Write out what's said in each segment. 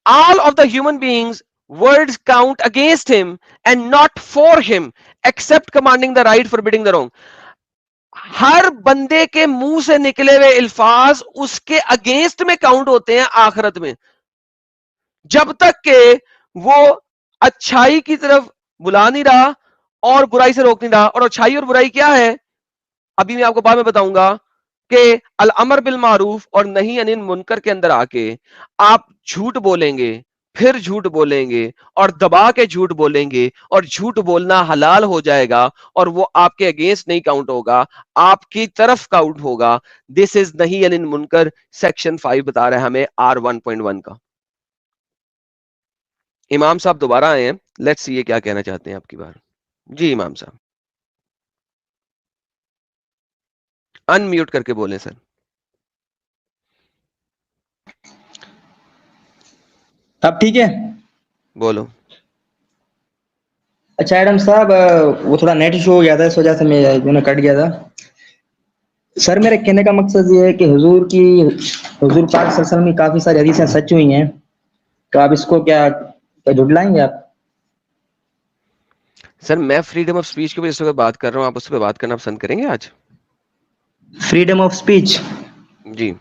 all of the human beings words count against him and not for him except commanding the right forbidding the wrong. ہر بندے کے منہ سے نکلے ہوئے الفاظ اس کے اگینسٹ میں کاؤنٹ ہوتے ہیں آخرت میں، جب تک کہ وہ اچھائی کی طرف بلا نہیں رہا اور برائی سے روک نہیں رہا. اور اچھائی اور برائی کیا ہے ابھی میں آپ کو بعد میں بتاؤں گا کہ الامر بالمعروف اور نہی عن المنکر کے اندر آ کے آپ جھوٹ بولیں گے، پھر جھوٹ بولیں گے اور دبا کے جھوٹ بولیں گے اور جھوٹ بولنا حلال ہو جائے گا اور وہ آپ کے اگینسٹ نہیں کاؤنٹ ہوگا، آپ کی طرف کاؤنٹ ہوگا. دس از نہی عن المنکر، سیکشن 5 بتا رہا ہے ہمیں R1.1 کا. امام صاحب دوبارہ آئے ہیں، لیٹس سی یہ کیا کہنا چاہتے ہیں آپ کی بار. جی امام صاحب ان میوٹ کر کے بولیں سر. اب ٹھیک ہے بولو. اچھا ایڈم صاحب وہ تھوڑا نیٹ ایشو ہو گیا تھا، اس وجہ سے میں جو نا کٹ گیا تھا. سر میرے کہنے کا مقصد یہ ہے کہ حضور پاک صلی اللہ علیہ وسلم کی کافی ساری حدیثیں سچ ہوئی ہیں، تو آپ اس کو کیا جھٹلائیں گے آپ؟ سر میں فریڈم آف سپیچ کی وجہ سے بات کر رہا ہوں، آپ اس پہ بات کرنا پسند کریں گے آج؟ Freedom of speech? جی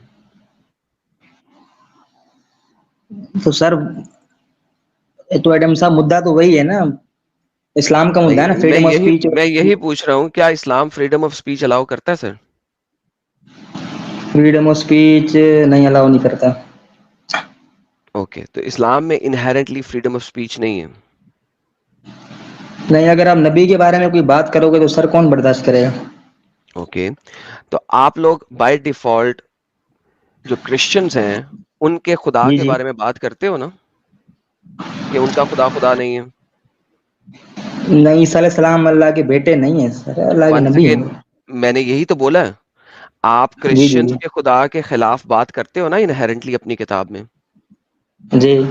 تو سر تو ایڈم صاحب مدعا تو وہی ہے نا، اسلام کا مدعا ہے نا فریڈم آف سپیچ. میں یہی پوچھ رہا ہوں کیا اسلام فریڈم آف سپیچ الاؤ کرتا ہے سر؟ فریڈم آف سپیچ نہیں الاؤ نہیں کرتا. اوکے تو اسلام میں انہیرنٹلی فریڈم آف سپیچ نہیں ہے. نہیں، اگر آپ نبی کے بارے میں کوئی بات کرو گے تو سر کون برداشت کرے گا؟ اوکے تو آپ لوگ بائی ڈیفالٹ جو کرسچنز ہیں ان کے خدا جی کے جی بارے میں بات کرتے ہو نا کہ ان کا خدا نہیں ہے. نہیں، عیسیٰ علیہ السلام اللہ کے بیٹے نہیں ہیں سر، اللہ کے ونس نبی اگین ہیں. میں نے یہی تو بولا ہے، آپ جی جی کرسچنز جی کے خدا کے خلاف بات کرتے ہو نا انہیرنٹلی اپنی کتاب میں. جی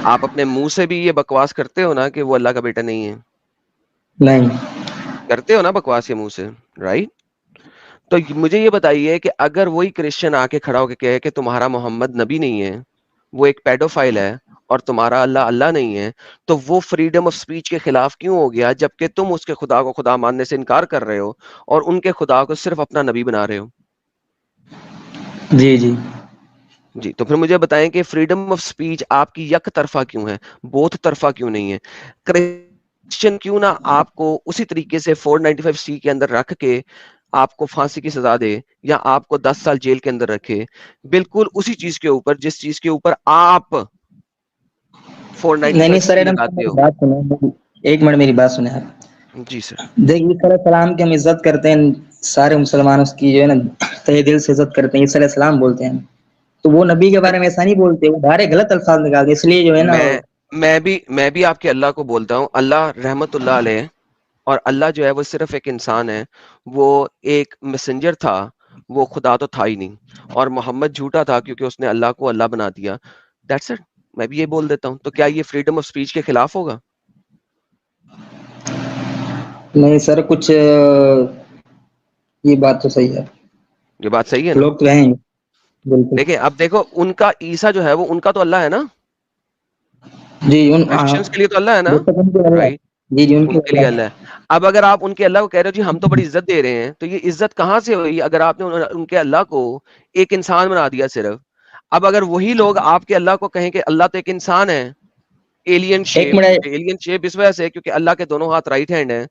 آپ اپنے منہ سے بھی یہ بکواس کرتے ہو نا کہ وہ اللہ کا بیٹا نہیں ہے، نہیں. کرتے ہو نا بکواس یہ منہ سے، رائٹ؟ تو مجھے یہ بتائیے کہ اگر وہی کرسچن آ کے کھڑا ہو کے کہے کہ تمہارا محمد نبی نہیں ہے، وہ ایک پیڈوفائل ہے اور تمہارا اللہ نہیں ہے، تو وہ فریڈم آف سپیچ کے خلاف کیوں ہو گیا جبکہ تم اس کے خدا کو خدا ماننے سے انکار کر رہے ہو اور ان کے خدا کو صرف اپنا نبی بنا رہے ہو؟ جی جی جی تو پھر مجھے بتائیں کہ فریڈم آف سپیچ آپ کی یک طرفہ کیوں ہے، بوتھ طرفہ کیوں نہیں ہے؟ کرسچن کیوں نہ آپ کو اسی طریقے سے 495C کے اندر رکھ کے آپ کو پھانسی کی سزا دے یا آپ کو 10 سال جیل کے اندر رکھے، بالکل اسی چیز کے اوپر جس چیز کے اوپر آپ نہیں نہیں سر، 495C ایڈم صاحب لگاتے میری ہو. بات سنیں، ایک منٹ میری بات سنیں آپ. جی سر. دیکھیے عیسیٰ علیہ السلام کی ہم عزت کرتے ہیں، سارے مسلمان اس کی جو ہے نا تہ دل سے عزت کرتے ہیں، عیسیٰ علیہ السلام بولتے ہیں. تو وہ نبی کے بارے میں ایسا نہیں بولتے، وہ بھارے غلط الفاظ نکالتے، اس لیے جو ہے نا. میں بھی آپ کے اللہ کو بولتا ہوں، اللہ رحمت اللہ علیہ، اور اللہ جو ہے وہ صرف ایک انسان ہے، وہ ایک میسنجر تھا، وہ خدا تو تھا ہی نہیں. اور محمد جھوٹا تھا کیونکہ اس نے اللہ کو اللہ بنا دیا. That's it. میں بھی یہ بول دیتا ہوں. تو کیا یہ فریڈم آف سپیچ کے خلاف ہوگا؟ نہیں سر، کچھ یہ بات تو صحیح ہے، یہ بات صحیح ہے نا؟ لوگ تو ہیں بالکل. دیکھیں اب دیکھو ان کا عیسیٰ جو ہے وہ ان کا تو اللہ ہے نا، جی کرسچنس کے لیے تو اللہ ہے نا، بے شک ان کے اللہ. رائٹ؟ جی جی ان کے لیے اللہ ہے. اب اگر آپ ان کے اللہ کو کہہ رہے ہو جی ہم تو بڑی عزت دے رہے ہیں، تو یہ عزت کہاں سے ہوئی اگر آپ نے ان کے اللہ کو ایک انسان بنا دیا صرف؟ اب اگر وہی لوگ آپ کے اللہ کو کہیں کہ اللہ تو ایک انسان ہے، ایلین ایک شیپ، منٹ. ایلین شیپ اس وجہ سے کیونکہ اللہ کے دونوں ہاتھ رائٹ ہینڈ ہیں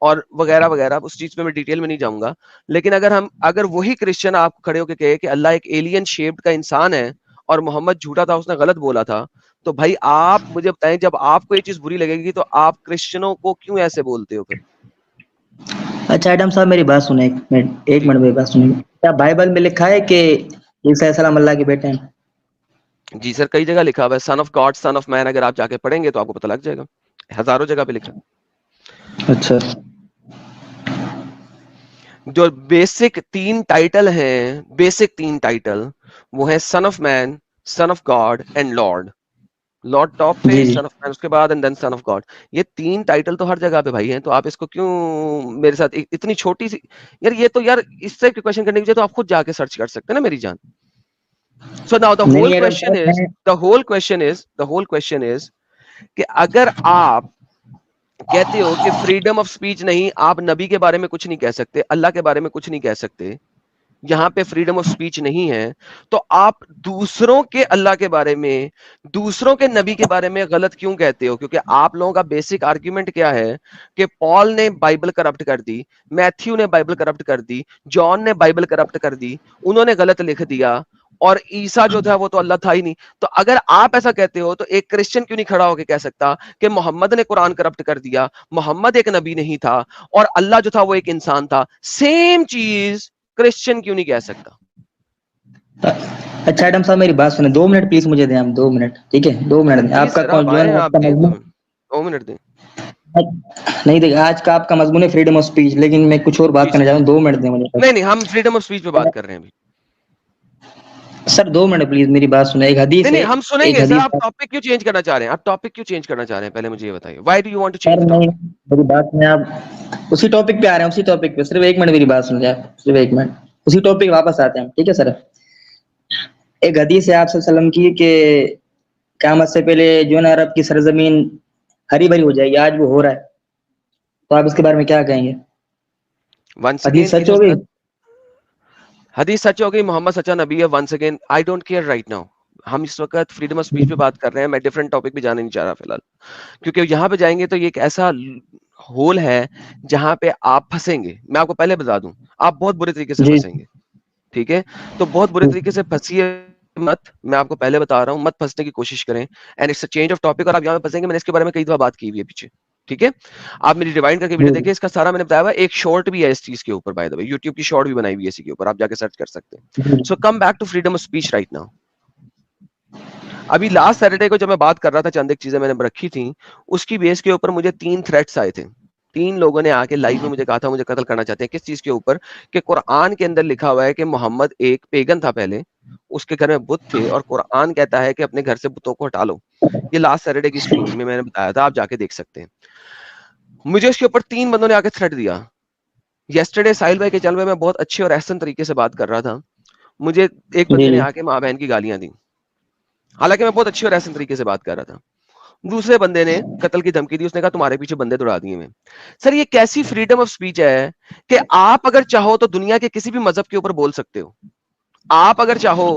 اور وغیرہ وغیرہ، اس چیز پہ میں ڈیٹیل میں نہیں جاؤں گا. لیکن اگر وہی کرسچن آپ کھڑے ہو کے کہے کہ اللہ ایک ایلین شیپڈ کا انسان ہے اور محمد جھوٹا تھا، اس نے غلط بولا تھا، تو بھائی آپ مجھے بتائیں جب آپ کو یہ چیز بری لگے گی تو آپ کرسچنوں کو کیوں ایسے بولتے ہو پھر؟ اچھا ایڈم صاحب میری بات سنیں، ایک جی منٹ میری بات سنیں. کیا بائبل میں لکھا ہے کہ عیسیٰ علیہ السلام اللہ کے بیٹے ہیں؟ جی سر کئی جگہ لکھا ہوا ہے، سن آف گاڈ سن آف مین، اگر آپ جا کے پڑھیں گے تو آپ کو پتہ لگ جائے گا، ہزاروں جگہ پہ لکھا. اچھا جو بیسک 3 ٹائٹل ہیں، بیسک 3 ٹائٹل وہ ہیں son of man, son of God and Lord. Lord top پہ، جی جی. سن آف مین اس کے بعد، and then son of God. یہ 3 ٹائٹل تو ہر جگہ پہ بھائی ہیں، تو آپ اس کو کیوں میرے ساتھ اتنی چھوٹی سی، یار یہ تو یار اس سے کوشچن کرنے کی وجہ تو آپ خود جا کے سرچ کر سکتے ہیں نا میری جان. So now the نہیں whole نہیں ایڈم question صاحب is, the whole question is کہ اگر آپ کہتے ہو کہ فریڈم آف سپیچ نہیں, آپ نبی کے بارے میں کچھ نہیں کہہ سکتے, اللہ کے بارے میں کچھ نہیں کہہ سکتے, یہاں پہ فریڈم آف سپیچ نہیں ہے, تو آپ دوسروں کے اللہ کے بارے میں, دوسروں کے نبی کے بارے میں غلط کیوں کہتے ہو؟ کیونکہ آپ لوگوں کا بیسک آرگیومنٹ کیا ہے کہ پال نے بائبل کرپٹ کر دی, میتھیو نے بائبل کرپٹ کر دی, جان نے بائبل کرپٹ کر دی, انہوں نے غلط لکھ دیا, اور عیسیٰ جو تھا وہ تو اللہ تھا ہی نہیں. تو اگر آپ ایسا کہتے ہو تو ایک کرسچن کیوں نہیں کھڑا ہو کے کہہ سکتا کہ محمد نے قرآن کرپٹ کر دیا, محمد ایک نبی نہیں تھا, اور اللہ جو تھا وہ ایک انسان تھا؟ سیم چیز کرسچن کیوں نہیں کہہ سکتا؟ اچھا ایڈم صاحب میری بات سنیں, 2 منٹ پلیز مجھے دیں آپ, 2 منٹ ٹھیک ہے, 2 منٹ آپ پلیز کا سر آپ جو ہے آئیں, نا آپ آپ کا دیں مضمون 2 منٹ دیں. نہیں دیکھیں, آج کا آپ کا مضمون ہے فریڈم آف اسپیچ, لیکن میں کچھ اور جی بات کرنا جی, چاہتا ہوں, 2 منٹ دیں مجھے. نہیں نہیں, ہم فریڈم آف سپیچ پہ بات کر رہے ہیں ابھی. سر 2 منٹ پلیز میری بات سنیں, ایک نہیں حدیث نہیں, ہے, ہم سنیں ایک گے سر. حدیث آپ ٹاپک کیوں چینج کرنا چاہ رہے ہیں؟ آپ ٹاپک کیوں چینج کرنا چاہ رہے ہیں پہلے مجھے یہ بتائیے. Why do you want to change sir the نہیں, ٹاپک؟ میری بات سنیں آپ, اسی ٹاپک پہ آ رہے ہیں, اسی ٹاپک پہ, صرف 1 منٹ میری بات سن جائے, صرف 1 منٹ, اسی ٹاپک واپس آتے ہیں, ٹھیک ہے سر. ایک حدیث ہے آپ صلی اللہ علیہ وسلم کی کہ قیامت سے پہلے جو ہے نا عرب کی سرزمین ہری بھری ہو جائے گی, آج وہ ہو رہا ہے, تو آپ اس کے بارے میں کیا کہیں گے؟ ونس حدیث اگین سچ ہو گئی؟ حدیث سچ ہو گئی, محمد سچا نبی ہے. Once again I don't care right now. ہم اس وقت فریڈم آف اسپیچ پہ بات کر رہے ہیں, میں ڈفرنٹ ٹاپک پہ جانے نہیں چاہ رہا فی الحال, کیونکہ یہاں پہ جائیں گے تو یہ ایک ایسا ہول ہے جہاں پہ آپ پھنسیں گے. میں آپ کو پہلے بتا دوں, آپ بہت برے طریقے سے جی پھنسیں گے, ٹھیک ہے؟ تو بہت برے طریقے سے پھنسیے مت, میں آپ کو پہلے بتا رہا ہوں, مت پھنسنے کی کوشش کریں. And it's a change of topic, اور آپ یہاں پہ پھنسیں گے. میں نے اس کے بارے میں کئی دفعہ بات کی ہوئی ہے پیچھے, ٹھیک ہے؟ آپ میری ریوائنڈ کر کے ویڈیو جی دیکھیں, اس کا سارا میں نے بتایا ہوا. ایک شارٹ بھی ہے اس چیز کے اوپر, بائی دا وے, یوٹیوب کی شارٹ بھی بنائی ہوئی ہے اسی کے اوپر, آپ جا کے سرچ کر سکتے ہیں. So come back to freedom of speech right now. ابھی لاسٹ سیٹرڈے کو جب میں بات کر رہا تھا, چند ایک چیزیں میں نے رکھی تھیں, اس کی بیس کے اوپر مجھے 3 تھریٹس آئے تھے. 3 لوگوں نے آ کے لائیو میں مجھے کہا تھا مجھے قتل کرنا چاہتے ہیں. کس چیز کے اوپر؟ کہ قرآن کے اندر لکھا ہوا ہے کہ محمد ایک پیگن تھا پہلے, اس کے گھر میں بت تھے, اور قرآن کہتا ہے کہ اپنے گھر سے بتوں کو ہٹا لو. یہ لاسٹ سیٹرڈے کی اسٹریم میں نے بتایا تھا, آپ جا کے دیکھ سکتے ہیں. مجھے اس کے اوپر 3 بندوں نے آ کے تھریٹ دیا. یسٹرڈے ساحل بھائی کے چل میں بہت اچھے اور احسن طریقے سے بات کر رہا تھا, مجھے ایک بندے نے جی آ کے ماں بہن کی گالیاں دی, حالانکہ میں بہت اچھی اور احسن طریقے سے بات کر رہا تھا. دوسرے بندے نے قتل کی دھمکی دی, اس نے کہا تمہارے پیچھے بندے دوڑا دیے میں. سر یہ کیسی فریڈم آف سپیچ ہے کہ آپ اگر چاہو تو دنیا کے کسی بھی مذہب کے اوپر بول سکتے ہو. آپ اگر چاہو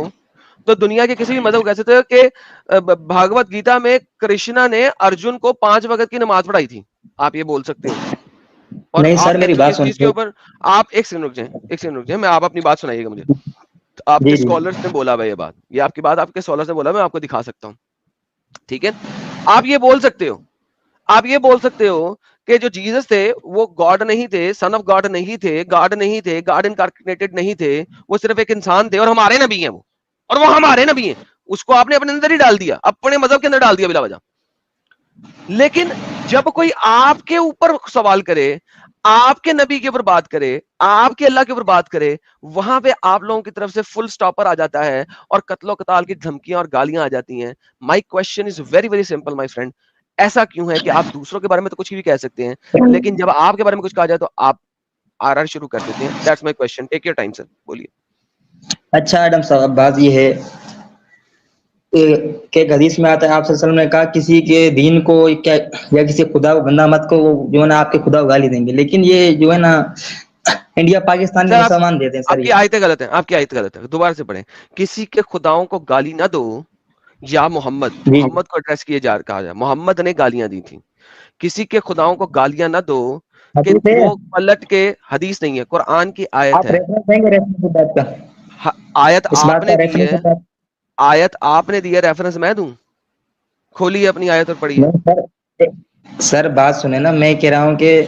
تو دنیا کے کسی بھی مذہب کو کہہ سکتے ہو کہ بھاگوت گیتا میں کرشنا نے ارجن کو 5 وقت کی نماز پڑھائی تھی, آپ یہ بول سکتے ہو. اور نہیں سر آپ میری کہتے ہو کہ بات اس چیز کے سنیں. اوپر آپ ایک سیکنڈ رک جائیں, ایک سیکنڈ رک جائیں, میں آپ اپنی بات سنائیے گا مجھے. آپ کے جی جی اسکالرس نے بولا ہے یہ بات, یہ آپ کی بات آپ کے اسکالرس نے بولا, میں آپ کو دکھا سکتا ہوں, ٹھیک ہے؟ آپ یہ بول سکتے ہو, آپ یہ بول سکتے ہو کہ جو جیسس تھے وہ گاڈ نہیں تھے, سن آف گاڈ نہیں تھے, گاڈ نہیں تھے, گاڈ انکارنیٹڈ نہیں تھے, وہ صرف ایک انسان تھے, اور ہمارے نبی ہیں وہ, اور وہ ہمارے نبی ہیں. اس کو آپ نے اپنے اندر ہی ڈال دیا, اپنے مذہب کے اندر ڈال دیا بلا وجہ. لیکن جب کوئی آپ کے اوپر سوال کرے, آپ کے نبی کے اوپر بات کرے, آپ کے اللہ کے اوپر بات کرے, وہاں پہ آپ لوگوں کی طرف سے فل سٹاپر آ جاتا ہے, اور قتل و قتال کی دھمکیاں اور گالیاں آ جاتی ہیں. My question is very very simple my friend, ایسا کیوں ہے کہ آپ دوسروں کے بارے میں تو کچھ بھی کہہ سکتے ہیں, لیکن جب آپ کے بارے میں کچھ کہا جائے تو آپ آر شروع کر دیتے ہیں؟ That's my question, take your time sir, بولیے. اچھا ایڈم صاحب, بات یہ ہے کہ ایک حدیث میں آتا ہے, آپ صلی اللہ علیہ وسلم نے کہا کسی کے دین کو کیا یا کسی خدا کو گندا مت کو, وہ جو ہے نا آپ کے خدا کو گالی دیں گے. لیکن یہ جو ہے نا انڈیا پاکستان میں سر آپ مسلمان دیتے ہیں سر آپ کی یہ. آیتیں غلط ہیں, آپ کی آیت غلط ہے, دوبارہ سے پڑھیں. کسی کے خداؤں کو گالی نہ دو, یا محمد جی محمد کو ایڈریس کیے جا کہا جائے, محمد نے گالیاں دی تھیں. کسی کے خداؤں کو گالیاں نہ دو کہ حدیث ہے, وہ پلٹ کے, حدیث نہیں ہے, قرآن کی آیت آپ ہے. ریفرنس دیں گے ریفرنس اس بات کا, آیت اس آپ بات نے کا دی ہے, ریفرنس. آیت آپ نے دی ہے, ریفرنس میں دوں؟ کھولیے اپنی آیت اور پڑھیے. نہیں سر, سر بات سنیں نا, میں کہہ رہا ہوں کہ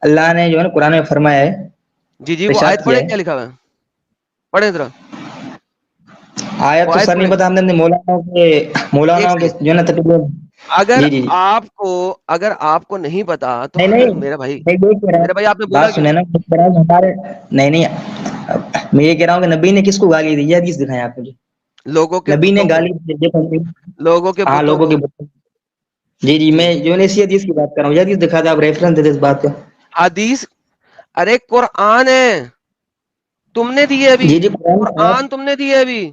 اللہ نے جو ہے نا قرآن میں فرمایا ہے, جی جی, وہ ارشاد آیت کیا پڑھیں, ہے. کیا لکھا ہوا ہے, پڑھیں ذرا آیت وہ تو آیت سر نہیں پڑھیں. پتا, ہم نے ایک مولانا کے سیکنڈ, جو ہے نا تقریباً. اگر جی جی اگر آپ کو نہیں پتا تو نہیں پھر نہیں, میرا بھائی, میں یہ کہہ رہا میرے بھائی آپ نے ہوں, بولا بات کیوں؟ سنیں نا, میں کہہ رہا ہوں ہمارے, نہیں نہیں, میں یہ کہہ رہا ہوں کہ نبی نے کس کو گالی دی, یہ حدیث دکھائیں آپ مجھے. لوگوں کے نبی نے بتوں کو, گالی دی, لوگوں کے ہاں بتوں لوگوں کو. کے بت. جی جی, میں جو ہے اسی حدیث کی بات کر رہا ہوں, یہ حدیث دکھا دیں آپ, ریفرنس دے دیں اس بات کا. حدیث, ارے قرآن ہے, تم نے دی ہے ابھی, جی جی قرآن میں ہے. قرآن تم نے دی ہے ابھی.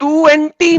20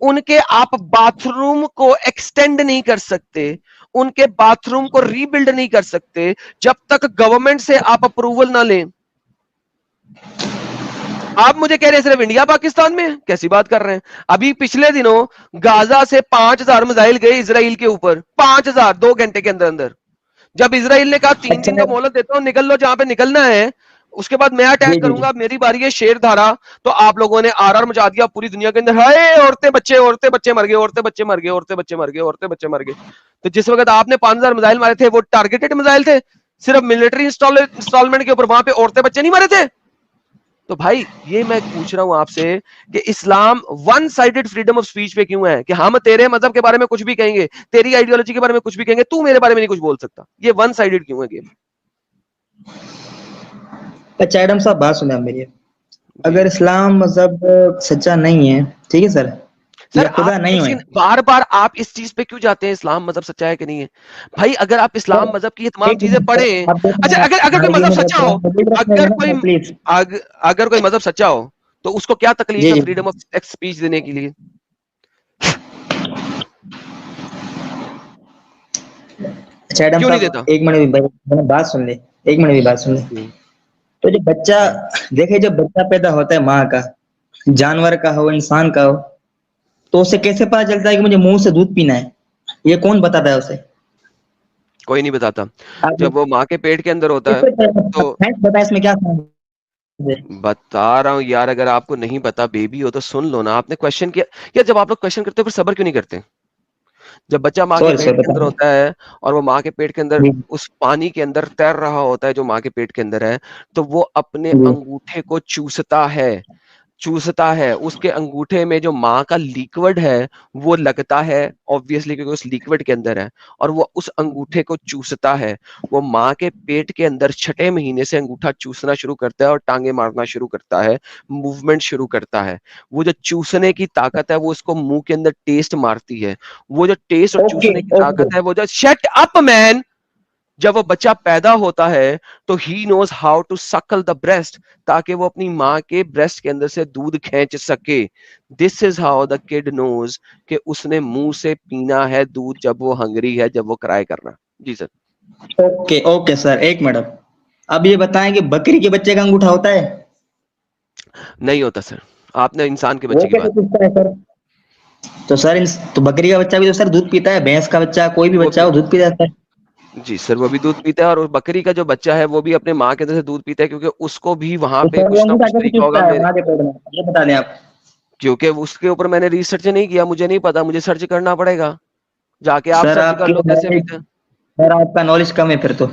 ان کے آپ باتھ روم کو ایکسٹینڈ نہیں کر سکتے, ان کے باتھ روم کو ری بلڈ نہیں کر سکتے جب تک گورنمنٹ سے آپ اپروول نہ لیں. آپ مجھے کہہ رہے ہیں صرف انڈیا پاکستان میں, کیسی بات کر رہے ہیں؟ ابھی پچھلے دنوں غازہ سے 5000 میزائل گئے اسرائیل کے اوپر, 5000 2 گھنٹے کے اندر اندر. جب اسرائیل نے کہا 3 دن کا مہلت دیتا ہوں, نکل لو جہاں پہ نکلنا ہے, اس کے بعد میں اٹیک کروں گا, میری باری ہے شیر دھارا, تو آپ لوگوں نے آر مچا دیا پوری دنیا کے اندر, ہائے عورتیں بچے مر گئے, عورتیں بچے مر گئے, عورتیں بچے مر گئے, عورتیں بچے مر گئے. تو جس وقت آپ نے 5000 میزائل مارے تھے وہ ٹارگیٹڈ میزائل تھے, صرف ملٹری انسٹالمنٹ کے اوپر, وہاں پہ عورتیں بچے نہیں مارے تھے. تو بھائی یہ میں پوچھ رہا ہوں آپ سے کہ اسلام one sided freedom of speech پہ کیوں ہے, کہ ہم تیرے مذہب کے بارے میں کچھ بھی کہیں گے, تیری آئیڈیالوجی کے بارے میں کچھ بھی کہیں گے, تو میرے بارے میں نہیں کچھ بول سکتا. یہ ون سائیڈڈ کیوں ہے گیم؟ اچھا ایڈم صاحب بات سنیں میری, اگر اسلام مذہب سچا نہیں ہے, ٹھیک ہے سر, سر یا خدا آپ نہیں ہے, بار بار آپ اس چیز پہ کیوں جاتے ہیں اسلام مذہب سچا ہے کہ نہیں ہے؟ بھائی اگر آپ اسلام مذہب کی یہ تمام چیزیں پڑھیں, اچھا اگر کوئی مذہب سچا ہو, پلیز اگر کوئی مذہب سچا ہو تو اس کو کیا تکلیف جی ہے جی. فریڈم آف اسپیچ دینے کے لیے؟ اچھا ایڈم کیوں نہیں صاحب دیتا؟ ایک منٹ بات سن لے, ایک منٹ بھی بات سن لے. تو جب بچہ دیکھے, جب بچہ پیدا ہوتا ہے ماں کا, جانور کا ہو انسان کا ہو, تو اسے کیسے پتا چلتا ہے کہ مجھے منہ سے دودھ پینا ہے؟ یہ کون بتاتا ہے اسے؟ کوئی نہیں بتاتا. آپ جب وہ ماں کے پیٹ کے اندر ہوتا ہے تو بتا اس میں کیا ہے؟ بتا رہا ہوں یار, اگر آپ کو نہیں پتا, بیبی ہو تو سن لو نا. آپ نے کوشچن کیا یا جب آپ لوگ کوشچن کرتے ہو پھر صبر کیوں نہیں کرتے؟ جب بچہ ماں کے سوری سر پیٹ کے بتا. اندر ہوتا ہے اور وہ ماں کے پیٹ کے اندر اس پانی کے اندر تیر رہا ہوتا ہے جو ماں کے پیٹ کے اندر ہے, تو وہ اپنے انگوٹھے کو چوستا ہے, اس کے انگوٹھے میں جو ماں کا لیکوڈ ہے وہ لگتا ہے obviously کیونکہ اس لیکوڈ کے اندر ہے, اور وہ اس انگوٹھے کو چوستا ہے. وہ ماں کے پیٹ کے اندر 6 مہینے سے انگوٹھا چوسنا شروع کرتا ہے اور ٹانگیں مارنا شروع کرتا ہے, موومنٹ شروع کرتا ہے. وہ جو چوسنے کی طاقت ہے وہ اس کو منہ کے اندر ٹیسٹ مارتی ہے. وہ جو ٹیسٹ اور چوسنے کی طاقت ہے وہ جو شٹ اپ مین, جب وہ بچہ پیدا ہوتا ہے تو he knows how to suckle the breast, تاکہ وہ اپنی ماں کے بریسٹ کے اندر سے دودھ کھینچ سکے. دس از ہاؤ دا کڈ نوز کہ اس نے منہ سے پینا ہے دودھ جب وہ ہنگری ہے, جب وہ کرائے کرنا. جی سر. اوکے اوکے سر, ایک منٹ. اب یہ بتائیں کہ بکری کے بچے کا انگوٹھا ہوتا ہے؟ نہیں ہوتا سر, آپ نے انسان کے وہ بچے کی کیسے بات. پوچھتا ہے سر؟ تو سر تو بکری کا بچہ بھی تو سر دودھ پیتا ہے, بھینس کا بچہ کوئی بھی وہ بچہ بھی وہ دودھ پی جاتا ہے. جی سر, وہ بھی دودھ پیتا ہے, اور بکری کا جو بچہ ہے وہ بھی اپنے ماں کے اندر سے دودھ پیتا ہے, کیونکہ اس کو بھی وہاں تو پہ سر وہ کچھ نہ انگوٹھا کچھ کیسے طریقہ ہوگا چوستا ہے میرے, ماں کے پیٹ میں, یہ بتا دیں آپ. کیونکہ اس کے اوپر میں نے ریسرچ نہیں کیا, مجھے نہیں پتا, مجھے سرچ کرنا پڑے گا, جا کے آپ سر سرچ آپ کر کی لو کیسے پیتے ہیں. سر آپ کا نالج کم ہے پھر تو.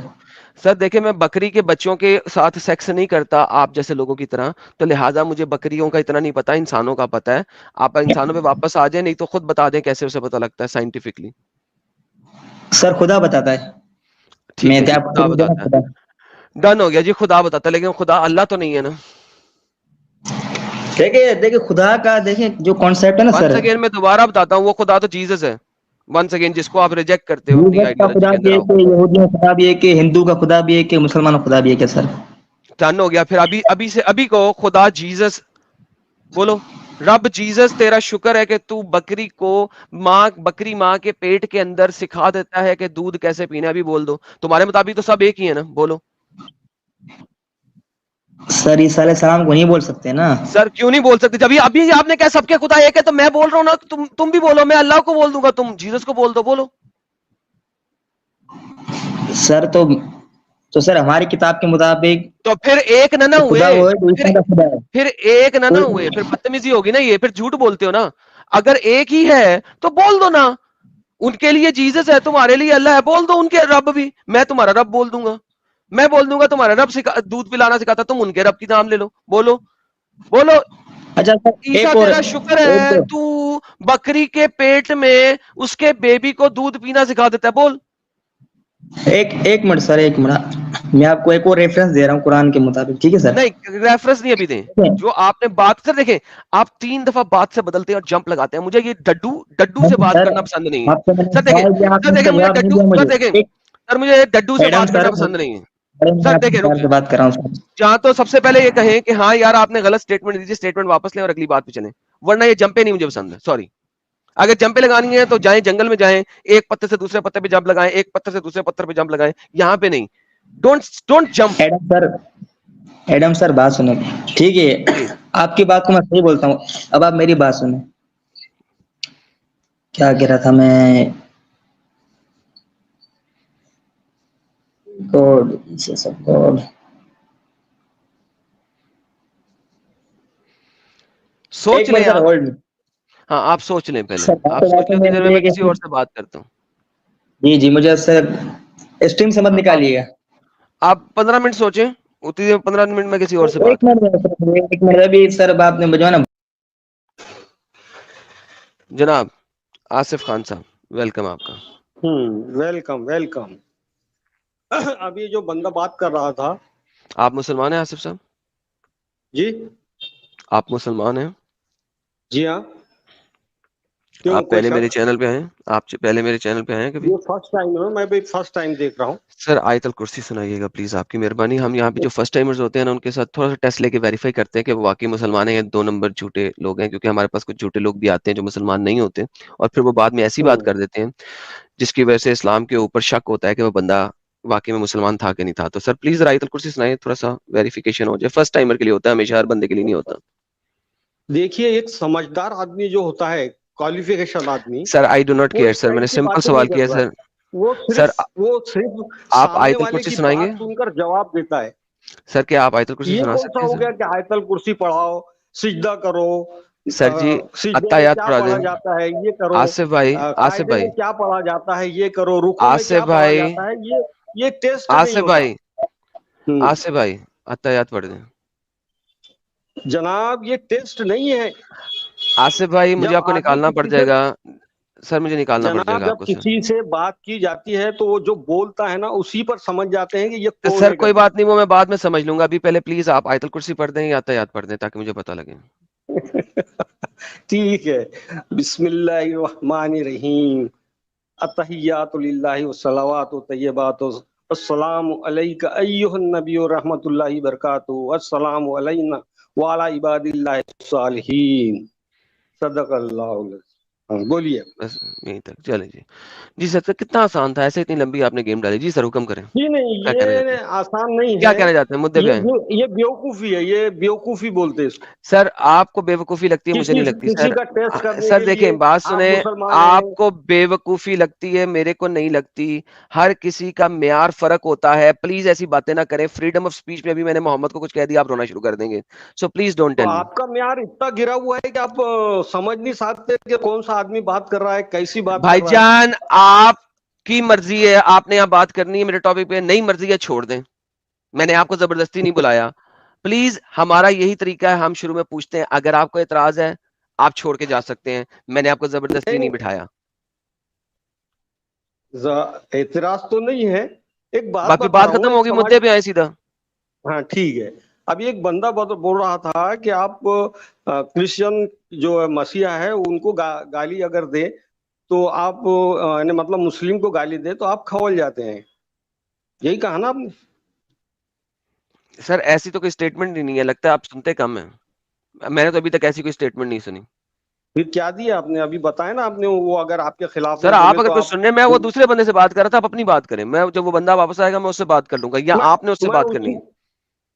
سر دیکھیں, میں بکری کے بچوں کے ساتھ سیکس نہیں کرتا آپ جیسے لوگوں کی طرح, تو لہٰذا مجھے بکریوں کا اتنا نہیں پتا, انسانوں کا پتا ہے. آپ انسانوں پہ واپس آ جائیں, نہیں تو خود بتا دیں کیسے اسے پتا لگتا ہے سائنٹیفکلی. سر خدا بتاتا ہے. ٹھیک میں ہے کیا جی, آپ خدا بتاتا ہے. ڈن ہو گیا جی, خدا بتاتا ہے, لیکن خدا اللہ تو نہیں ہے نا. دیکھیں خدا کا, دیکھیں جو کانسیپٹ ہے نا ونس سر, اگین میں دوبارہ بتاتا ہوں, وہ خدا تو جیزس ہے. ونس اگین جس کو آپ ریجیکٹ کرتے ہو اپنی جیسس کا آئیڈیالوجی خدا کے بھی اندر ہے آؤ. کہ یہودیوں کا خدا بھی ہے کہ ہندو کا خدا بھی ہے کہ مسلمانوں کا خدا بھی ہے کیا سر؟ ڈن ہو گیا, پھر ابھی سے ابھی کو خدا جیزس بولو. رب جیزس تیرا شکر ہے کہ تو بکری کو بکری ماں کے پیٹ کے اندر سکھا دیتا ہے کہ دودھ کیسے پینا ہے. ابھی بول دو, تمہارے مطابق تو سب ایک ہی ہے نا, بولو. سر عیسیٰ علیہ السلام کو نہیں بول سکتے نا سر کیوں نہیں بول سکتے؟ جب ابھی آپ نے کہا سب کے خدا ایک ہے, تو میں بول رہا ہوں نا, تم بھی بولو, میں اللہ کو بول دوں گا, تم جیزس کو بول دو, بولو. سر. تو سر ہماری کتاب کے مطابق تو پھر ایک نہ ہوئے, خدا وہ ہے جو پھر عیسیٰ کا خدا ہے. پھر ایک نہ ہوئے, پھر بدتمیزی ہوگی نا, یہ پھر جھوٹ بولتے ہو نا. اگر ایک ہی ہے تو بول دو نا, ان کے لیے جیزس ہے, تمہارے لیے اللہ ہے, بول دو ان کے رب بھی. میں تمہارا رب بول دوں گا, میں بول دوں گا تمہارا رب دودھ پلانا سکھاتا, تم ان کے رب کی نام لے لو, بولو بولو. اچھا سر عیسیٰ ایک اور تیرا شکر ہے تو بکری کے پیٹ میں اس کے بیبی کو دودھ پینا سکھا دیتا ہے, بول. ایک منٹ سر, ایک منٹ, میں آپ کو ایک اور ریفرنس دے رہا ہوں قرآن کے مطابق, ٹھیک ہے سر؟ نہیں ریفرنس نہیں ابھی دیں, جو آپ نے بات کر, دیکھیں آپ 3 دفعہ بات سے بدلتے ہیں اور جمپ لگاتے ہیں, مجھے یہ ڈڈو سے بات سر کرنا پسند نہیں ہے. آپ سے میں نے سر دیکھیں, سوال کیا, آپ سر نے اس دیکھیں کا مجھے جواب نہیں ڈڈو, دیا سر مجھے. دیکھیں ایک سر, مجھے ڈڈو سے ایڈم بات کرنا سر, پسند نہیں ہے. میں سر آپ دیکھیں سے پیار رکیں, سے بات کر رہا ہوں سر. جہاں تو سب سے پہلے یہ کہیں کہ ہاں یار آپ نے غلط سٹیٹمنٹ دی, سٹیٹمنٹ واپس لیں اور اگلی بات پہ چلیں, ورنہ یہ جمپے نہیں مجھے پسند ہے, سوری. اگر جمپیں لگانی ہیں تو جائیں جنگل میں جائیں, ایک پتھر سے دوسرے پتھر پہ جمپ لگائیں, ایک پتھر سے دوسرے پتھر پہ جمپ لگائیں, یہاں پہ نہیں. Don't jump. ایڈم سر بات سنیں, ٹھیک ہے آپ کی بات کو میں صحیح بولتا ہوں, اب آپ میری بات سنیں. کیا کہہ رہا تھا میں, گاڈ سوچ ایک لیں منٹ سر آپ. ہولڈ. ہاں آپ سوچ لیں پہلے, سر آپ سوچیں, اتنی دیر میں کسی اور سے بات کرتا ہوں. جی جی مجھے سر اسٹریم سے مت نکالیے گا. آپ 15 منٹ سوچیں, اتنی دیر 15 منٹ میں کسی اور سے بات ایک کرتا منٹ ابھی سر آپ نے بجوانا. ہوں. جناب آصف خان صاحب, ویلکم آپ کا. Welcome welcome. ابھی جو بندہ بات کر رہا تھا, آپ مسلمان ہیں آصف صاحب؟ جی آپ مسلمان ہیں؟ جی ہاں. کیوں, آپ کوئی پہلے میرے شک؟ چینل پہ آئے, آپ پہلے میرے چینل پہ آئے کبھی؟ یہ فرسٹ ٹائم ہے, میں بھی فرسٹ ٹائم دیکھ رہا ہوں. سر آیت الکرسی سنائیے گا پلیز, آپ کی مہربانی. ہم یہاں پہ جو فرسٹ ٹائمرز ہوتے ہیں نا, ان کے ساتھ تھوڑا سا ٹیسٹ لے کے ویریفائی کرتے ہیں کہ وہ واقعی مسلمان ہیں یا 2 نمبر جھوٹے لوگ ہیں, کیونکہ ہمارے پاس کچھ جھوٹے لوگ بھی آتے ہیں جو مسلمان نہیں ہوتے, اور پھر وہ بعد میں ایسی بات کر دیتے ہیں جس کی وجہ سے اسلام کے اوپر شک ہوتا ہے کہ وہ بندہ واقعی میں مسلمان تھا کہ نہیں تھا. تو سر پلیز آیت الکرسی سنائیں, تھوڑا سا ویریفیکیشن ہو جائے. فرسٹ ٹائمر کے لیے ہوتا ہے, ہمیشہ ہر بندے کے لیے نہیں ہوتا. دیکھیے, ایک سمجھدار آدمی جو ہوتا ہے, کوالیفیکیشن آدمی, سر آئی ڈو ناٹ وہ کیئر اس سر, میں نے ٹائپ کی سمپل باتیں نہیں سوال کیا کرتا سر. ہے. وہ سر صرف آپ سامنے آیت والے الکرسی کی سنائیں گے؟ بات سن کر جواب دیتا ہے. سر کیا آپ آیت الکرسی یہ سنا کون سا سکتے ہیں ہو سر؟ گیا کہ آیت الکرسی پڑھاؤ, سجدہ کرو, سر جی سجدے میں اتحیات کیا پڑھا دیں. پڑھا جاتا ہے یہ کرو, آصف بھائی, آصف قاعدے بھائی, میں کیا پڑھا جاتا ہے یہ کرو, رکوع میں آصف کیا پڑھا بھائی, جاتا ہے, یہ ٹیسٹ نہیں آصف ہوتا. بھائی, آصف بھائی, اتحیات پڑھ دیں. جناب یہ ٹیسٹ نہیں ہے. آصف بھائی مجھے جب آپ کو آدمی نکالنا پڑ کسی جائے سے گا سر, مجھے نکالنا پڑ جائے جناب گا آپ جب کو سر. کسی سے بات کی جاتی ہے تو وہ جو بولتا ہے نا, اسی پر سمجھ جاتے ہیں کہ یہ تو کون سر ہے کر کوئی کے. بات نہیں, وہ میں بعد میں سمجھ لوں گا. ابھی پہلے پلیز آپ آیت الکرسی پڑھ دیں یا اتحیات پڑھ دیں تاکہ مجھے پتہ لگے. ٹھیک ہے. بسم اللہ الرحمن الرحیم. التحیات للہ والصلوات والطیبات, السلام علیک ایھا النبی ورحمۃ اللہ وبرکاتہ, السلام علینا وعلی عباد اللہ الصالحین. صدق اللہ علیہ. بولیے. بس یہیں تک چلیں جی. جی سر کتنا آسان تھا, ایسے اتنی لمبی آپ نے گیم ڈالی. جی سر حکم کریں, جی نہیں, کیا کہنا چاہتے یہ ہیں, آسان نہیں کیا ہے, کہنا چاہتے ہیں, مدعے پہ آئیں. یہ بیوقوفی ہے, یہ بیوقوفی بولتے ہیں اس کو. سر آپ کو بے وقوفی لگتی ہے, مجھے نہیں لگتی کسی سر. کا ٹیسٹ کرنے سر کے دیکھیں, لیے بات آپ سنیں, مسلمان آپ ہیں. کو بے وقوفی لگتی ہے, میرے کو نہیں لگتی. ہر کسی کا معیار فرق ہوتا ہے. پلیز ایسی باتیں نہ کریں. فریڈم آف سپیچ میں ابھی میں نے محمد کو کچھ کہہ دیا, آپ رونا شروع کر دیں گے. سو پلیز ڈونٹ تو ٹیل می. آپ کا معیار اتنا گرا ہوا ہے کہ آپ سمجھ نہیں سکتے کہ کون سا آدمی بات کر رہا ہے, کیسی بات بھائی کر رہا ہے. جان آپ کی مرضی ہے, آپ نے یہاں بات کرنی ہے میرے ٹاپک پہ, نہیں مرضی ہے چھوڑ دیں. میں نے آپ کو زبردستی نہیں بلایا. پلیز ہمارا یہی طریقہ ہے, ہم شروع میں پوچھتے ہیں, اگر آپ کو اعتراض ہے آپ چھوڑ کے جا سکتے ہیں. میں نے آپ کو زبردستی نہیں بٹھایا. اعتراض تو نہیں ہے, ایک بات باقی بتا بات رہا ہوں, ختم ایک ہوگی, سماج. مدعے پہ آئے سیدھا. ہاں ٹھیک ہے. ابھی ایک بندہ بول رہا تھا کہ آپ کرسچن جو مسیحا ہے ان کو گالی اگر دے تو آپ مطلب مسلم کو گالی دے تو آپ کھول جاتے ہیں, یہی کہا نا آپ نے. سر ایسی تو کوئی اسٹیٹمنٹ ہی نہیں ہے, لگتا ہے آپ سنتے کم ہیں. میں نے تو ابھی تک ایسی کوئی اسٹیٹمنٹ نہیں سنی. پھر کیا دیا آپ نے, ابھی بتایا نا آپ نے, وہ اگر آپ کے خلاف سر میں آپ بولے اگر تو کچھ آپ. سننے, میں وہ دوسرے بندے سے بات کر رہا تھا, آپ اپنی بات کریں. میں جب وہ بندہ واپس آئے گا میں اس سے بات کر لوں گا, یا میں آپ نے اس سے میں بات کرنی اسی ہے.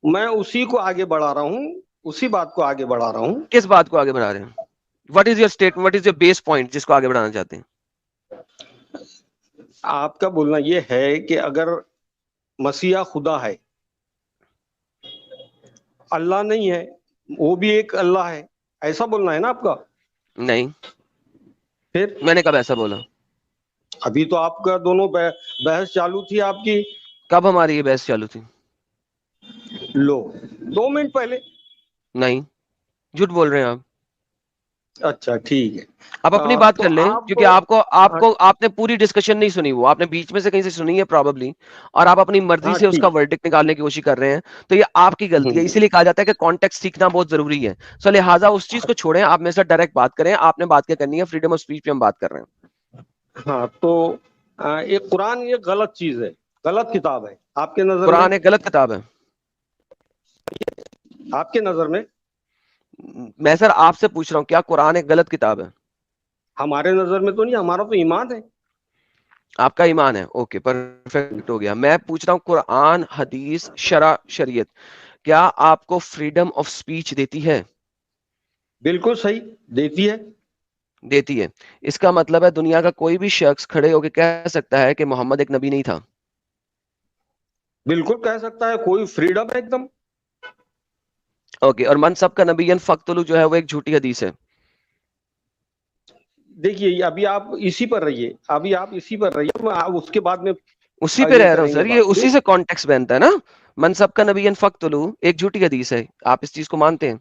میں اسی کو آگے بڑھا رہا ہوں, اسی بات کو آگے بڑھا رہا ہوں. کس بات کو آگے بڑھا رہے ہیں؟ What is your statement, what is your base point جس کو آگے بڑھانا چاہتے ہیں؟ آپ کا بولنا یہ ہے کہ اگر مسیحا خدا ہے, اللہ نہیں ہے, وہ بھی ایک اللہ ہے, ایسا بولنا ہے نا آپ کا. نہیں, پھر میں نے کب ایسا بولا؟ ابھی تو آپ کا دونوں بحث چالو تھی آپ کی. کب ہماری یہ بحث چالو تھی؟ لو 2 منٹ پہلے. نہیں, جھوٹ بول رہے ہیں آپ. اچھا ٹھیک ہے. آپ اپنی بات تو کر لیں, آپ کیونکہ آپ نے پوری ڈسکشن نہیں سنی, وہ آپ نے بیچ میں سے کہیں سے سنی ہے پراببلی, اور آپ اپنی مرضی ہاں سے اس کا ٹھیک. ورڈکٹ نکالنے کی کوشش کر رہے ہیں. تو یہ آپ کی غلطی ہے, اسی لیے کہا جاتا ہے کہ کانٹیکٹ سیکھنا بہت ضروری ہے. سو لہٰذا اس چیز کو چھوڑیں, آپ میرے ساتھ ڈائریکٹ بات کریں. آپ نے بات کیا کرنی ہے, فریڈم آف سپیچ پہ ہم بات کر رہے ہیں. ہاں تو یہ قرآن یہ غلط چیز ہے, غلط کتاب ہے آپ کے نظر میں. قرآن ایک غلط کتاب ہے آپ کے نظر میں. میں سر آپ سے پوچھ رہا ہوں, کیا قرآن ایک غلط کتاب ہے؟ ہمارے نظر میں تو نہیں, ہمارا تو ایمان ہے. آپ کا ایمان ہے, اوکے پرفیکٹ ہو گیا. میں پوچھ رہا ہوں قرآن, حدیث, شرع, شریعت کیا آپ کو فریڈم آف سپیچ دیتی ہے؟ بالکل صحیح دیتی ہے. دیتی ہے. اس کا مطلب ہے دنیا کا کوئی بھی شخص کھڑے ہو کے کہہ سکتا ہے کہ محمد ایک نبی نہیں تھا؟ بالکل کہہ سکتا ہے, کوئی فریڈم ہے ایک دم. اوکے, اور من سب کا نبی فقتلو جو ہے وہ ایک جھوٹی حدیث ہے. دیکھیے ابھی آپ اسی پر رہیے, اس کے بعد میں اسی پہ یہ رہ رہا ہوں کریں گے سر, یہ بات. اسی سے کانٹیکس بنتا ہے نا. من سب کا نبی فقتلو ایک جھوٹی حدیث ہے, آپ اس چیز کو مانتے ہیں؟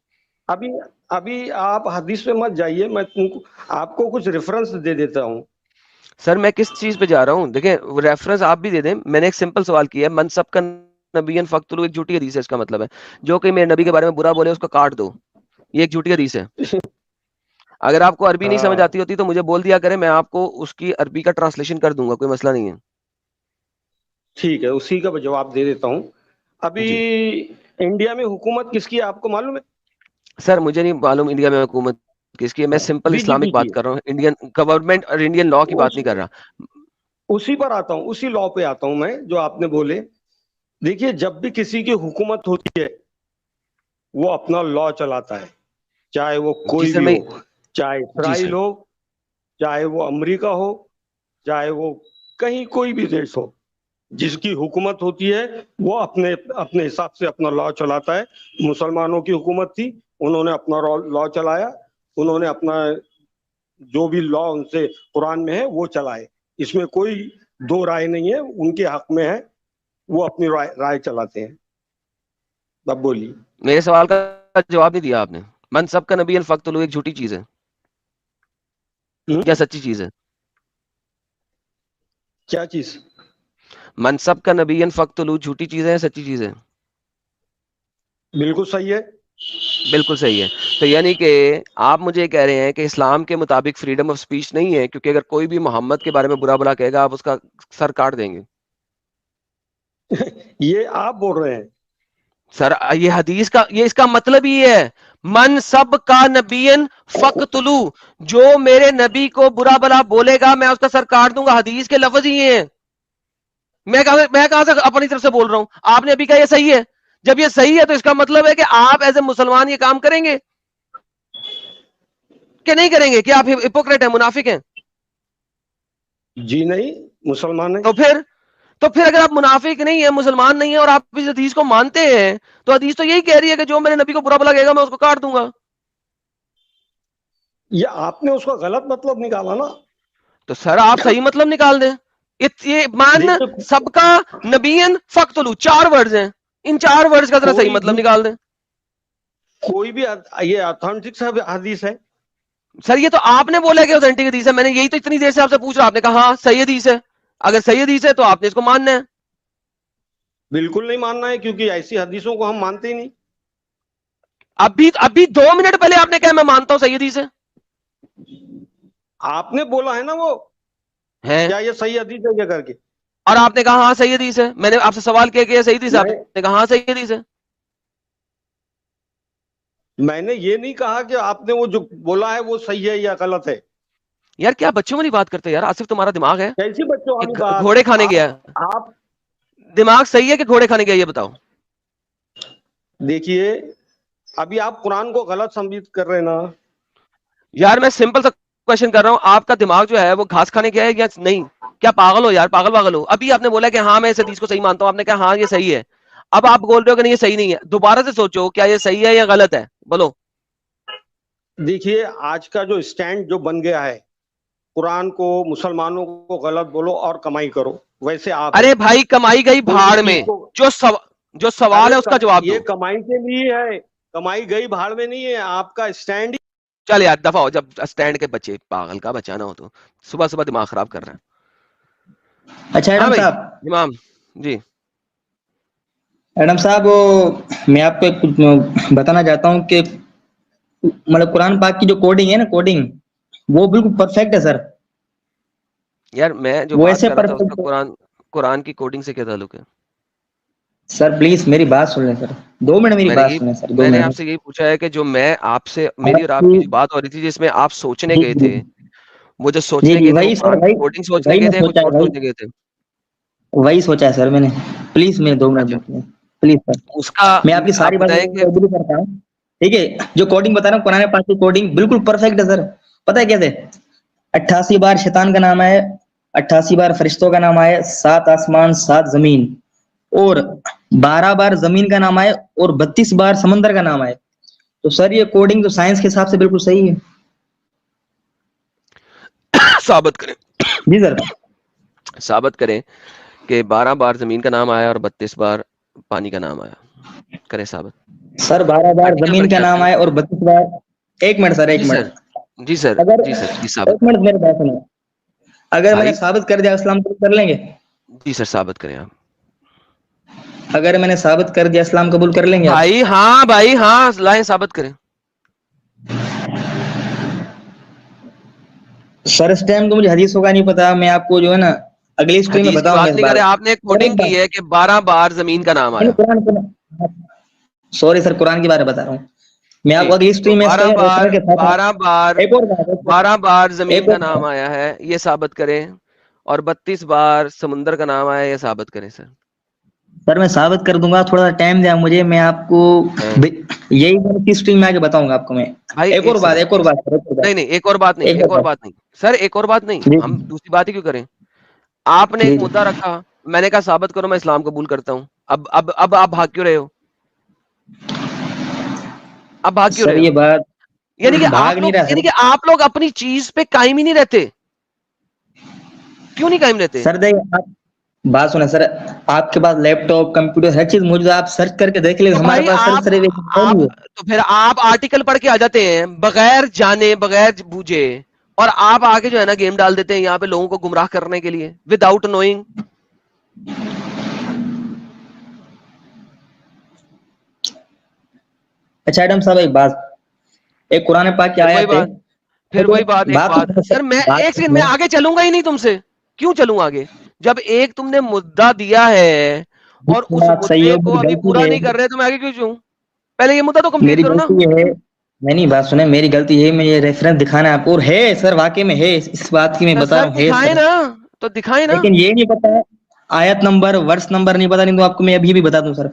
ابھی آپ حدیث پہ مت جائیے, میں آپ کو کچھ ریفرنس دے دیتا ہوں. سر میں کس چیز پہ جا رہا ہوں, دیکھیں ریفرنس آپ بھی دے دیں. میں نے ایک سمپل سوال کیا ہے, من سب کا نبی فقتلو ایک جھوٹی حدیث ہے, اس کا مطلب ہے جو کہ میرے نبی کے بارے میں برا بولے اس کو کاٹ دو, یہ ایک جھوٹی حدیث ہے. اگر آپ کو عربی نہیں سمجھ آتی ہوتی تو مجھے بول دیا کرے, میں آپ کو اس کی عربی کا ٹرانسلیشن کر دوں گا, کوئی مسئلہ نہیں ہے. ٹھیک ہے, اسی کا جواب دے دیتا ہوں. ابھی جی انڈیا میں حکومت کس کی ہے آپ کو معلوم ہے؟ سر مجھے نہیں معلوم انڈیا میں حکومت کس کی ہے, میں سمپل بی جے پی اسلامک کی بات کر رہا ہوں, انڈین گورنمنٹ اور انڈین لا کی بات نہیں کر رہا. اسی پر آتا ہوں, اسی لا پہ آتا ہوں میں جو آپ نے بولے. دیکھیے جب بھی کسی کی حکومت ہوتی ہے وہ اپنا لا چلاتا ہے, چاہے وہ جی کوئی سر بھی میں, ہو, چاہے جی اسرائیل سر, ہو, چاہے وہ امریکہ ہو, چاہے وہ کہیں کوئی بھی دیش ہو. جس کی حکومت ہوتی ہے وہ اپنے حساب سے اپنا لا چلاتا ہے. مسلمانوں کی حکومت تھی, انہوں نے اپنا لا چلایا, انہوں نے اپنا جو بھی لا ان سے قرآن میں ہے وہ چلائے. اس میں کوئی دو رائے نہیں ہے, ان کے حق میں ہے, وہ اپنی رائے چلاتے ہیں. اب بولیے. میرے سوال کا جواب نہیں دیا آپ نے. من سب کا نبی فقتلو ایک جھوٹی چیز ہے یا سچی چیز ہے؟ کیا چیز؟ منصب کا نبی فقتلو جھوٹی چیز ہے یا سچی چیز ہے؟ بالکل صحیح ہے. بالکل صحیح ہے. تو یعنی کہ آپ مجھے کہہ رہے ہیں کہ اسلام کے مطابق فریڈم آف سپیچ نہیں ہے, کیونکہ اگر کوئی بھی محمد کے بارے میں برا بلا کہے گا آپ اس کا سر کاٹ دیں گے. یہ آپ بول رہے ہیں سر یہ حدیث کا, یہ اس کا مطلب ہی ہے من سب کا نبی فقتلو, جو میرے نبی کو برا بلا بولے گا میں اس کا سر کاٹ دوں گا. حدیث کے لفظ ہی ہیں. میں کہاں سے اپنی طرف سے بول رہا ہوں, آپ نے ابھی کہا یہ صحیح ہے. جب یہ صحیح ہے تو اس کا مطلب ہے کہ آپ ایز اے مسلمان یہ کام کریں گے کہ نہیں کریں گے؟ کہ آپ ہپوکریٹ ہیں, منافق ہیں؟ جی نہیں, مسلمان ہیں. تو پھر اگر آپ منافق نہیں ہیں, مسلمان نہیں ہیں, اور آپ اس حدیث کو مانتے ہیں, تو حدیث تو یہی کہہ رہی ہے کہ جو میرے نبی کو برا بلا کہے گا میں اس کو کاٹ دوں گا. یہ آپ نے اس کا غلط مطلب نکالا نا. تو سر آپ صحیح مطلب نکال دیں. یہ مان دیکھیے سب کا نبین فقتلو 4 ورڈز ہیں, ان 4 ورڈز کا ذرا صحیح مطلب نکال دیں. کوئی بھی یہ اتھینٹک حدیث ہے. سر یہ تو آپ نے بولا کہ اوتھینٹک حدیث ہے, میں نے یہی تو اتنی دیر سے آپ سے پوچھ رہا, آپ نے کہا ہاں صحیح حدیث ہے. اگر صحیح حدیث ہے تو آپ نے اس کو ماننا ہے. بالکل نہیں ماننا ہے, کیونکہ ایسی حدیثوں کو ہم مانتے ہی نہیں. ابھی 2 منٹ پہلے آپ نے کہا میں مانتا ہوں صحیح حدیث ہے. آپ نے بولا ہے نا وہ ہے کیا یہ صحیح حدیث ہے یہ کر کے, اور آپ نے کہا ہاں صحیح حدیث ہے. میں نے آپ سے سوال کیا کہ یہ صحیح حدیث ہے, آپ نے کہا ہاں صحیح حدیث ہے. میں نے یہ نہیں کہا کہ آپ نے وہ جو بولا ہے وہ صحیح ہے یا غلط ہے. یار کیا بچوں والی بات کرتے ہیں یار, آصف تمہارا دماغ ہے کیسی بچوں والی کہ بات؟ گھوڑے کھانے گیا؟ آپ دماغ صحیح ہے کہ گھوڑے کھانے گیا, یہ بتاؤ. دیکھیے ابھی آپ قرآن کو غلط سمجھ کر رہے ہیں نا. یار میں سمپل سا کوشچن کر رہا ہوں, آپ کا دماغ جو ہے وہ گھاس کھانے گیا ہے یا نہیں؟ کیا پاگل ہو یار, پاگل ہو. ابھی آپ نے بولا کہ ہاں میں اس حدیث کو صحیح مانتا ہوں, آپ نے کہا ہاں یہ صحیح ہے. اب آپ بول رہے ہو کہ نہیں یہ صحیح نہیں ہے. دوبارہ سے سوچو کیا یہ صحیح ہے یا غلط ہے, بولو. دیکھیے آج کا جو اسٹینڈ جو بن گیا ہے, قرآن کو مسلمانوں کو غلط بولو اور کمائی کرو, ویسے آپ ارے بھائی کمائی گئی بھاڑ میں, جو سوال ارے ہے اس کا جواب دو. یہ کمائی کے لیے ہے, کمائی گئی بھاڑ میں نہیں ہے. آپ کا اسٹینڈ چل یار دفعہ ہو, جب اسٹینڈ کے بچے, پاگل کا بچہ نہ ہو تو صبح صبح دماغ خراب کر رہے ہیں. اچھا ہاں ایڈم بھائی صاحب, امام جی. ایڈم صاحب میں آپ کو کچھ بتانا چاہتا ہوں کہ مطلب قرآن پاک کی جو کوڈنگ ہے نا, کوڈنگ وہ بالکل پرفیکٹ ہے سر. یار میں جو وہ بات ایسے کر رہا تھا اس کا پرفیکٹ. قرآن کی کوڈنگ سے کیا تعلق ہے؟ سر پلیز میری بات سن لیں سر, 2 منٹ میری بات سنیں سر, 2 میں نے آپ منٹ. سے یہی پوچھا ہے کہ جو میں آپ سے, میری اور آپ کی جو بات ہو رہی تھی جس میں آپ سوچنے جی گئے جی تھے, وہ جو سوچنے جی گئے تھے وہی سر، وہ کوڈنگ سوچنے وہی گئے میں تھے، کچھ سوچا ہے، اور سوچنے گئے تھے. وہی سوچا ہے سر میں نے. پلیز میں 2 منٹ اچھا دیتے ہیں پلیز سر. اس کا میں آپ کی آپ ساری باتیں بتائیں کہ ایگری کرتا ہوں. ٹھیک ہے، جو کوڈنگ بتا رہا ہوں قرآن پاک کی کوڈنگ بالکل پرفیکٹ ہے سر. پتہ ہے کیسے؟ 88 بار شیطان کا نام ہے، 88 بار فرشتوں کا نام آئے، 7 آسمان 7 زمین، اور 12 بار زمین کا نام آئے، اور 32 بار سمندر کا نام آئے. تو سر یہ کوڈنگ تو سائنس کے حساب سے بالکل صحیح ہے. ثابت کریں، جی سر. ثابت کریں کہ 12 بار زمین کا نام آیا اور 32 بار پانی کا نام آیا. کریں ثابت. سر 12 بار آرٹیکل زمین بن کا نام جاتا ہے. آئے اور 32 بار. ایک منٹ سر، ایک جی سر، منٹ. جی سر، اگر جی سر، جی ثابت ایک منٹ میرے بات سنیں، اگر میں نے بھائی. ثابت کر دیا اسلام قبول کر لیں گے؟ جی سر ثابت کریں آپ. اگر میں نے ثابت کر دیا اسلام قبول کر لیں گے آپ؟ بھائی ہاں، بھائی ہاں، لائیں ثابت کریں. سر اس ٹائم تو مجھے حدیثوں کا نہیں پتا، میں آپ کو جو ہے نا اگلی اسٹریم میں حدیث کی بتاؤں گا بات اس نہیں بات. کرے آپ نے، سر ایک کوڈنگ بات، کی ہے کہ 12 بار زمین کا نام آیا. سوری سر، قرآن کی بات بتا رہا ہوں میں آپ جی کو اگلی تو اسٹریم میں اس کا 12 بار، ریفرنس کے ساتھ. 12 بار، ایک اور بات، 12 بار زمین ایک کا اور نام بات. آیا ہے یہ ثابت کریں، اور 32 بار سمندر کا نام آیا یہ ثابت کریں سر. سر میں ثابت کر دوں گا، تھوڑا سا ٹائم دیا مجھے، میں آپ کو ہاں یہی کی اسٹریم میں آگے بتاؤں گا آپ کو میں. بھائی ایک اور ایک بات، سیکنڈ، ایک اور بات سر، ایک اور نہیں بات، نہیں ایک اور بات نہیں، ایک اور بات نہیں سر، ایک اور بات نہیں، جی ہم دوسری بات ہی کیوں کریں. آپ نے جی ایک مدعا رکھا، میں نے کہا ثابت کرو میں اسلام قبول کرتا ہوں. اب آپ بھاگ کیوں رہے ہو؟ اب بھاگ کیوں سر رہے ہو؟ یہ بات یعنی کہ بھاگ آپ نہیں لوگ، رہا یعنی سر. کہ آپ لوگ اپنی چیز پہ قائم ہی نہیں رہتے. کیوں نہیں قائم رہتے؟ سر دیکھ آپ بات سنیں سر، آپ کے پاس لیپ ٹاپ کمپیوٹر ہر چیز موجود ہے، آپ سرچ کر کے دیکھ لیں. تو ہمارے بھائی پاس سر آپ تو پھر آپ آرٹیکل پڑھ کے آ جاتے ہیں بغیر جانے بغیر بوجھے، اور آپ آگے جو ہے نا گیم ڈال دیتے ہیں یہاں پہ لوگوں کو گمراہ کرنے کے لیے وداؤٹ نوئنگ. اچھا ایڈم صاحب ایک بات، ایک قرآن پاک کی پھر وہی آیت ہے. بات، پھر وہی بات، ایک بات سر، میں ایک سیکنڈ میں آگے چلوں گا ہی نہیں تم سے. کیوں چلوں آگے؟ جب ایک تم نے مدعا دیا ہے اور اس بات صحیح مدعے ہے، کو میری ابھی غلطی پورا ہے، نہیں کر رہے تو میں آگے کیوں چلوں؟ پہلے یہ مدعا تو کمپلیٹ میری کرو نا. غلطی یہ ہے. میں نہیں، بات سنیں، میری غلطی ہے، میں یہ ریفرنس دکھانا ہے آپ کو، اور ہے سر واقعی میں ہے، اس بات کی میں بتا سر رہا ہوں ہے دکھائیں سر. نا، تو دکھائیں نا. لیکن یہ نہیں پتا آیت نمبر ورس نمبر نہیں پتا، نہیں تو آپ کو میں ابھی بھی بتا دوں سر.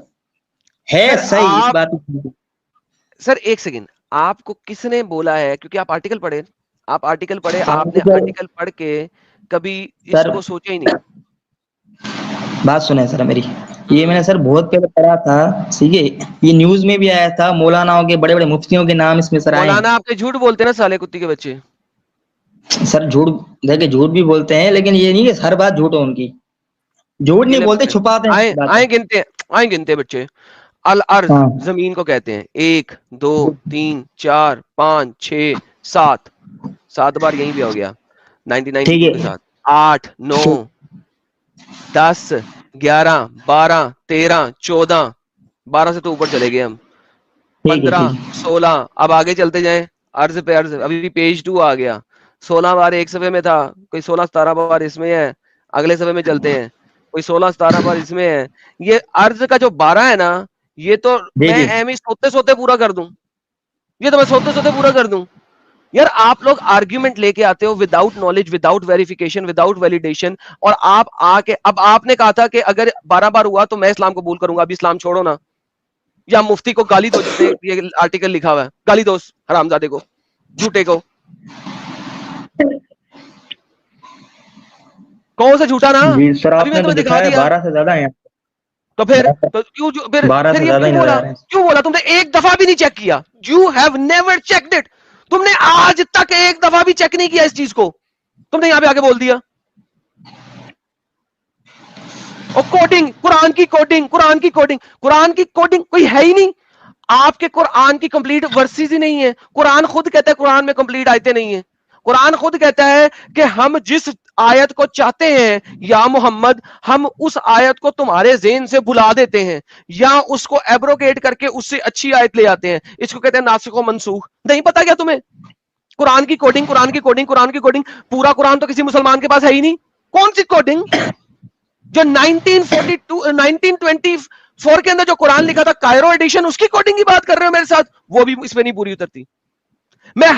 ہے سر صحیح اس آپ، بات. سر ایک سیکنڈ، آپ کو کس نے بولا ہے؟ کیونکہ آپ آرٹیکل پڑھے، آپ آرٹیکل پڑھے، آپ نے آرٹیکل پڑھ کے کبھی اس سر کو سوچا ہی نہیں. بات سنیں سر میری، یہ میں ہوں، نے سر بہت پہلے پڑھا تھا. ٹھیک ہے، یہ نیوز میں بھی آیا تھا، مولاناؤں کے بڑے بڑے مفتیوں کے نام اس میں سر آئے مولانا ہیں. آپ کے جھوٹ بولتے ہیں نا سالے کتی کے بچے. سر جھوٹ دیکھے، جھوٹ بھی بولتے ہیں، لیکن یہ نہیں کہ ہر بات جھوٹ ہو ان کی. جھوٹ نہیں گنے بولتے، بتائیں، چھپاتے ہیں باتیں. آئیں گنتے، آئیں گنتے بچے. الارض ہاں زمین کو کہتے ہیں، 1 2 3 4 5 6 7، 7 بار یہیں بھی ہو گیا ٹھیک 1992 کے ہے. ساتھ. 8 9 10 11 12 13 14، 12 سے تو اوپر چلے گئے ہم. ٹھیک ہے 15 ٹھیک ہے 16، اب آگے چلتے جائیں. عرض پہ عرض، ابھی بھی پیج 2 آ گیا. 16 بار ایک صفحے میں تھا، کوئی 16 17 بار اس میں ہے. اگلے صفحے میں چلتے ہیں، کوئی 16 17 بار اس میں ہے. یہ عرض کا جو 12 ہے نا، یہ تو جی میں جی. ایم ہی سوتے سوتے پورا کر دوں. یہ تو میں سوتے سوتے پورا کر دوں. یار آپ لوگ آرگیومنٹ لے کے آتے ہو without knowledge, without verification, without validation. اور آپ آ کے، اب آپ نے کہا تھا کہ اگر 12 بار ہوا تو میں اسلام قبول کروں گا. ابھی اسلام چھوڑو نا، یا مفتی کو گالی دو جس نے یہ آرٹیکل لکھا ہوا ہے، گالی دو اس حرامزادے کو، جھوٹے کو. کون سا جھوٹا نا؟ جی سر، ابھی آپ میں نے تو تمہیں دکھا دکھایا ہے دیا. 12 سے زیادہ ہیں. تو پھر تو کیوں پھر 12 سے یہ زیادہ کیوں ہی نظر بولا؟ آ رہے ہیں. کیوں بولا؟ تم نے ایک دفعہ بھی نہیں چیک کیا. You have never checked it. تم نے آج تک ایک دفعہ بھی چیک نہیں کیا اس چیز کو. تم نے یہاں پہ آگے بول دیا. اور کوڈنگ، قرآن کی کوڈنگ، قرآن کی کوڈنگ، قرآن کی کوڈنگ کوئی ہے ہی نہیں. آپ کے قرآن کی کمپلیٹ ورسز ہی نہیں ہے. قرآن خود کہتا ہے قرآن میں کمپلیٹ آیتیں نہیں ہیں. قرآن خود کہتا ہے کہ ہم جس آیت کو چاہتے ہیں یا محمد، ہم اس آیت کو تمہارے ذہن سے بلا دیتے ہیں، یا اس کو ایبروگیٹ کر کے اس سے اچھی آیت لے آتے ہیں. اس کو کہتے ہیں ناسخ و منسوخ. نہیں پتا کیا تمہیں؟ قرآن کی کوڈنگ، قرآن کی کوڈنگ، قرآن کی کوڈنگ. پورا قرآن تو کسی مسلمان کے پاس ہے ہی نہیں. کون سی کوڈنگ؟ جو 1942 1924 کے اندر جو قرآن لکھا تھا کائرو ایڈیشن، اس کی کوڈنگ کی بات کر رہے ہو میرے ساتھ؟ وہ بھی اس میں نہیں پوری اترتی. میں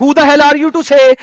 Who the hell are you to say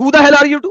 Who the hell are you to?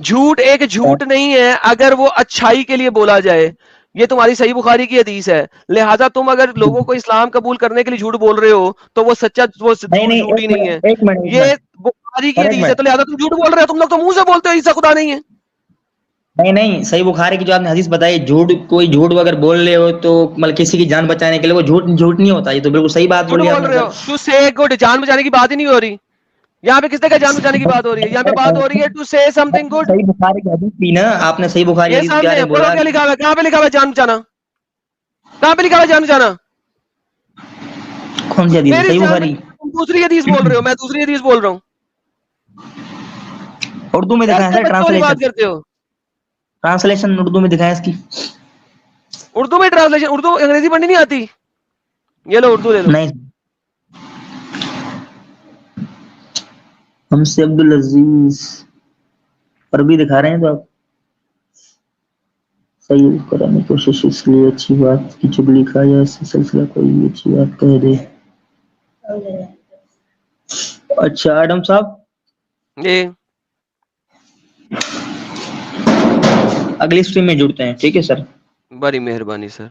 جھوٹ ایک جھوٹ نہیں ہے اگر وہ اچھائی کے لیے بولا جائے. یہ تمہاری صحیح بخاری کی حدیث ہے. لہٰذا تم اگر لوگوں کو اسلام قبول کرنے کے لیے جھوٹ بول رہے ہو تو وہ سچا وہ نہیں جھوٹ ہی نہیں ہے. ایک منٹ یہ بخاری کی سر، ایک حدیث ہے منٹ. تو لہٰذا تم جھوٹ بول رہے ہو. تم لوگ تو منہ سے بولتے ہو عیسیٰ خدا نہیں ہے. نہیں صحیح بخاری کی جو آپ نے حدیث بتائی، جھوٹ کوئی جھوٹ اگر بول رہے ہو تو مطلب کسی کی جان بچانے کے لیے وہ جھوٹ نہیں ہوتا. یہ تو بالکل صحیح بات جھوٹ بولی آپ بول نے رہے سر. ہو. ٹو سے گڈ، جان بچانے کی بات ہی نہیں ہو رہی. یہاں پہ کس نے کہا جان بچانے کی بات ہو رہی ہے؟ یہاں پہ بات ہو رہی ہے ٹو سے سم تھنگ گڈ. صحیح بخاری کی حدیث تھی نا، آپ نے صحیح بخاری یہ حدیث کے سامنے بارے ہے، میں پڑھو بولا. کیا لکھا ہوا ہے. کہاں پہ لکھا ہوا ہے جان بچانا؟ کہاں پہ لکھا ہوا ہے جان بچانا؟ کون سی حدیث ہے؟ میری صحیح جان بخاری تم دوسری حدیث بول رہے ہو، میں دوسری حدیث بول رہا ہوں. اردو میں دکھائیں کیسے سر، بچوں والی بات کرتے ہو؟ ٹرانسلیشن اردو میں دکھائیں اس کی. اردو میں ٹرانسلیشن؟ اردو انگریزی پڑھنی نہیں آتی؟ یہ لو اردو لے لو. نہیں، ہم سے عبدالعزیز عربی دکھا رہے ہیں تو آپ صحیح کرانے کی کوشش اس لیے اچھی بات کی چگلی کھا یا اس سے سلسلہ کوئی بھی اچھی بات کہہ دے. اچھا ایڈم صاحب، جی اگلی اسٹریم میں جڑتے ہیں. ٹھیک ہے سر. بڑی مہربانی سر.